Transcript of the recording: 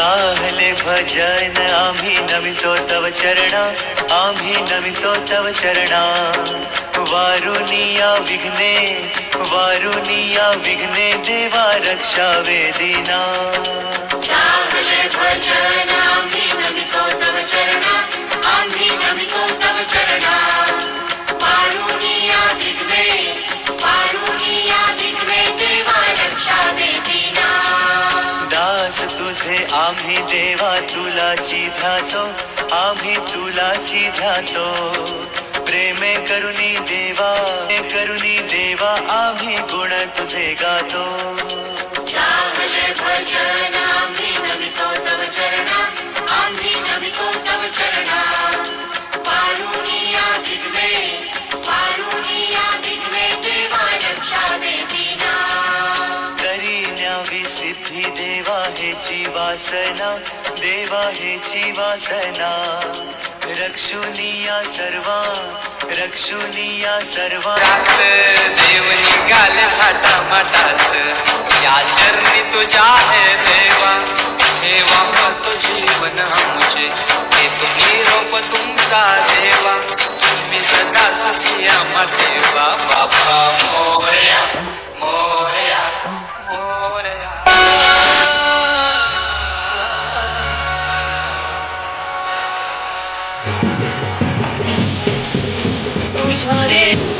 गाहले भजन आम्ही नमितो तव चरणा, आम्ही नमितो तव चरणा. वारुनिया विघ्ने, वारुनिया विघ्ने देवा रक्षावे दीना. गाहले भजन आम्ही नमितो तव चरणा, आम्ही नमितो तव चरणा. वारुनिया विघ्ने, वारुनिया विघ्ने देवा रक्षावे दीना. दास तुझे आम्ही देवा तुलाची ध्यातो, आम्ही तुलाची ध्यातो. प्रेमे करुणी देवा, करुणी देवा आम्ही गुण तुझे गातो. गाहले भजन आम्ही नमितो तव चरणा, आम्ही नमितो तव चरणा. वारुनिया विघ्ने, वारुनिया विघ्ने देवा रक्षावे दीना. करी न्यावी सिद्धी देवा हेची वासना, देवा हेची वासना. रक्षुनिया सर्वा, रक्षुनिया सर्वा. देव निघाले थाटा माटात, या चरणी तुझ्या हे देवा. ठेवा तो जीवन आमचे, हे तुम्ही रोप तुमचा देवा. तुम्ही सदा सुखी आम्हा देवा. बाप्पा मोरया, मोरया, मोरया. तुझ्या रे